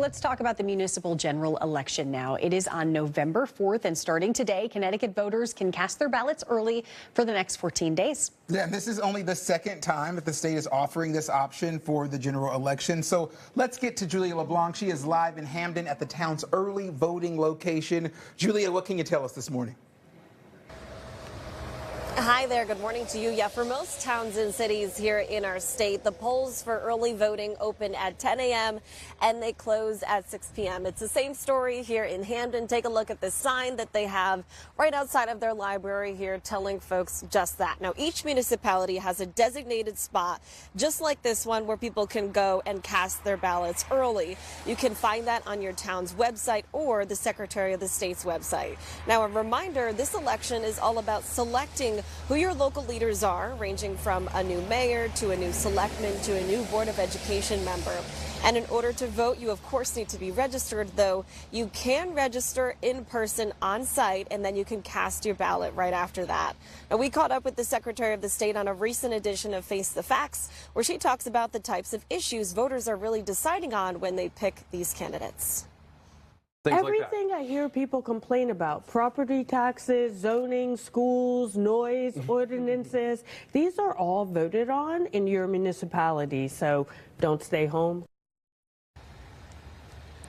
let's talk about the municipal general election now. It is on November 4th, and starting today, Connecticut voters can cast their ballots early for the next 14 days. Yeah, and this is only the second time that the state is offering this option for the general election. So let's get to Julia LeBlanc. She is live in Hamden at the town's early voting location. Julia, what can you tell us this morning? Hi there. Good morning to you. Yeah, for most towns and cities here in our state, the polls for early voting open at 10 a.m. and they close at 6 p.m. It's the same story here in Hamden. Take a look at this sign that they have right outside of their library here telling folks just that. Now, each municipality has a designated spot just like this one where people can go and cast their ballots early. You can find that on your town's website or the Secretary of the State's website. Now, a reminder, this election is all about selecting who your local leaders are, ranging from a new mayor to a new selectman to a new Board of Education member. And in order to vote, you of course need to be registered, though you can register in person on site and then you can cast your ballot right after that. Now, we caught up with the Secretary of the State on a recent edition of Face the Facts, where she talks about the types of issues voters are really deciding on when they pick these candidates. Everything I hear people complain about, property taxes, zoning, schools, noise, ordinances, these are all voted on in your municipality, so don't stay home.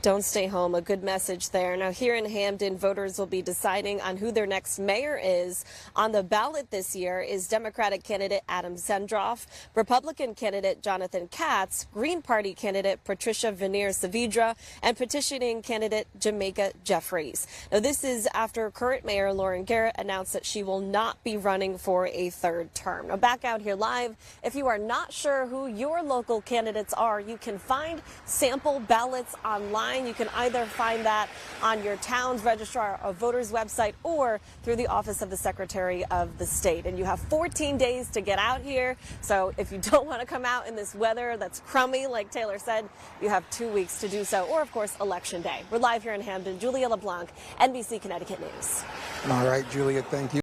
Don't stay home, a good message there. Now, here in Hamden, voters will be deciding on who their next mayor is. On the ballot this year is Democratic candidate Adam Zendroff, Republican candidate Jonathan Katz, Green Party candidate Patricia Veneer-Saavedra, and petitioning candidate Jamaica Jeffries. Now, this is after current mayor Lauren Garrett announced that she will not be running for a third term. Now, back out here live, if you are not sure who your local candidates are, you can find sample ballots online. You can either find that on your town's registrar of voters website or through the office of the Secretary of the State. And you have 14 days to get out here. So if you don't want to come out in this weather that's crummy, like Taylor said, you have 2 weeks to do so. Or, of course, Election Day. We're live here in Hamden. Julia LeBlanc, NBC Connecticut News. All right, Julia, thank you.